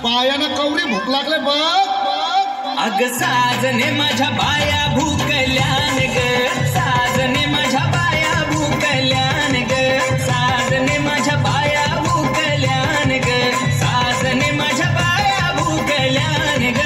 बायाना कवरी भूक लागले बघ। अग साजने माझ्या बाया भूकल्यान ग, साजने माझ्या बाया भूकल्यान ग, साजने माझ्या बाया भूकल्यान ग, साजने माझ्या बाया भूकल्यान ग।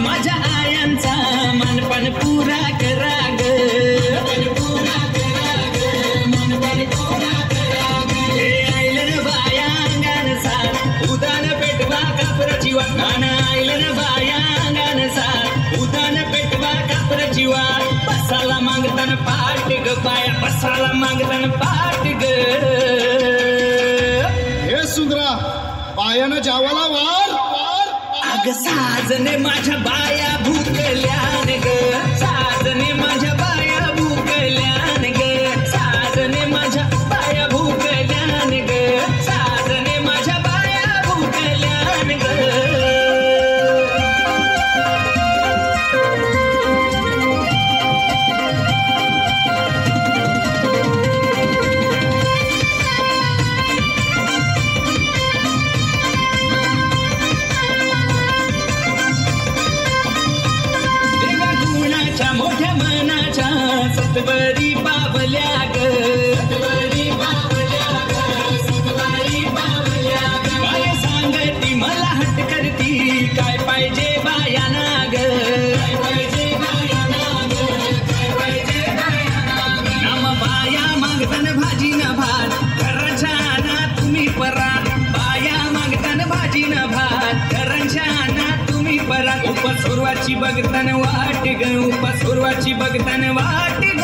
माझ्या आयांचा मनपण पुरा करा ग, हे आईलन बाया अंगान सार उदान पेटवा कापराची वाण, आईलन बाया अंगान सार उदान पेटवा कापराची वाण। बसाला मागतान पाट ग बाया, बसाला मागतान पाट ग। हे सुंदरा बायानं जावाला वार। अग साजने माझ्या बाया भूकल्यान ग, साजने माझ्या बाया भूकल्यान ग, साजने माझ्या बाया भूकल्यान ग, साजने माझ्या बाया भूकल्यान ग। मोठ्या मनाच्या सतवरी बाबल्या ग, सतवरी बाबल्या ग, सतवरी बाबल्या ग। काय सांगती मला हट करती, काय पाहिजे बायाना ग, काय पाहिजे बायाना ग, काय पाहिजे बायाना ग। नाम बाया मागतान भाजी न भात, घराच्या ना तुम्ही परात, बाया मागतान भाजी न भात, घराच्या ना तुम्ही परात। उपसुरवाची बघतान वाट ग, उपसुरवाची बघतान वाट ग।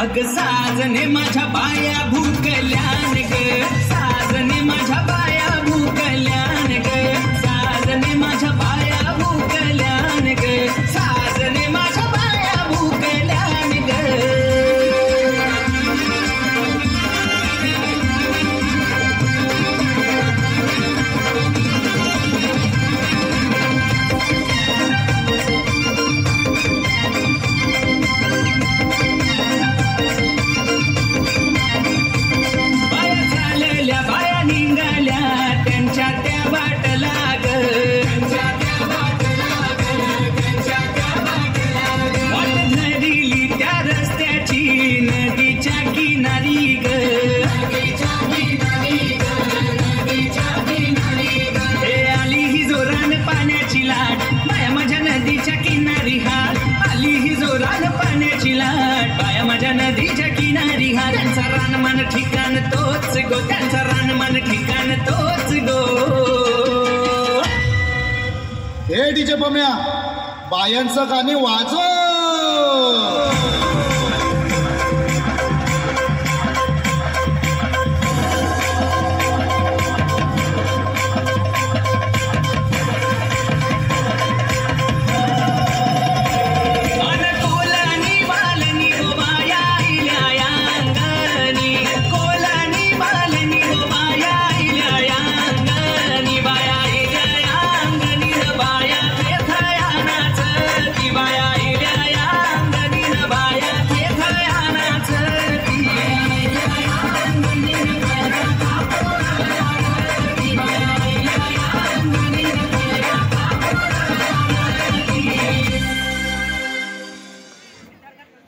अग साजने माझ्या बाया भूकल्यान ग, साजने माझ्या बाया भूकल्यान ग, साजने माझ्या बाया भूकल्यान ग, साजने माझ्या बाया भूकल्यान ग। बाया निघाल्या त्यांच्या त्या वाटला ग, त्यांच्या त्या वाटला ग, त्यांच्या त्या वाटला ग। वाट धरली त्या रस्त्याची नदीच्या किनारी ग, नदीच्या किनारी ग, नदीच्या किनारी ग। हे आली ही जोरान पाण्याची लाट, बाया माझ्या नदीच्या किनारी हात, आली ही जोरान पाण्याची लाट, बाया माझ्या नदीच्या किनारी हात। त्यांचा रानमान ठिकाण तोच गो, त्यांचा रानमान ठिकाण तोच गो। हे डीजे पम्या बायांचं गाणे वाजव।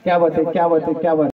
क्या बात है, क्या बात है, क्या बात है।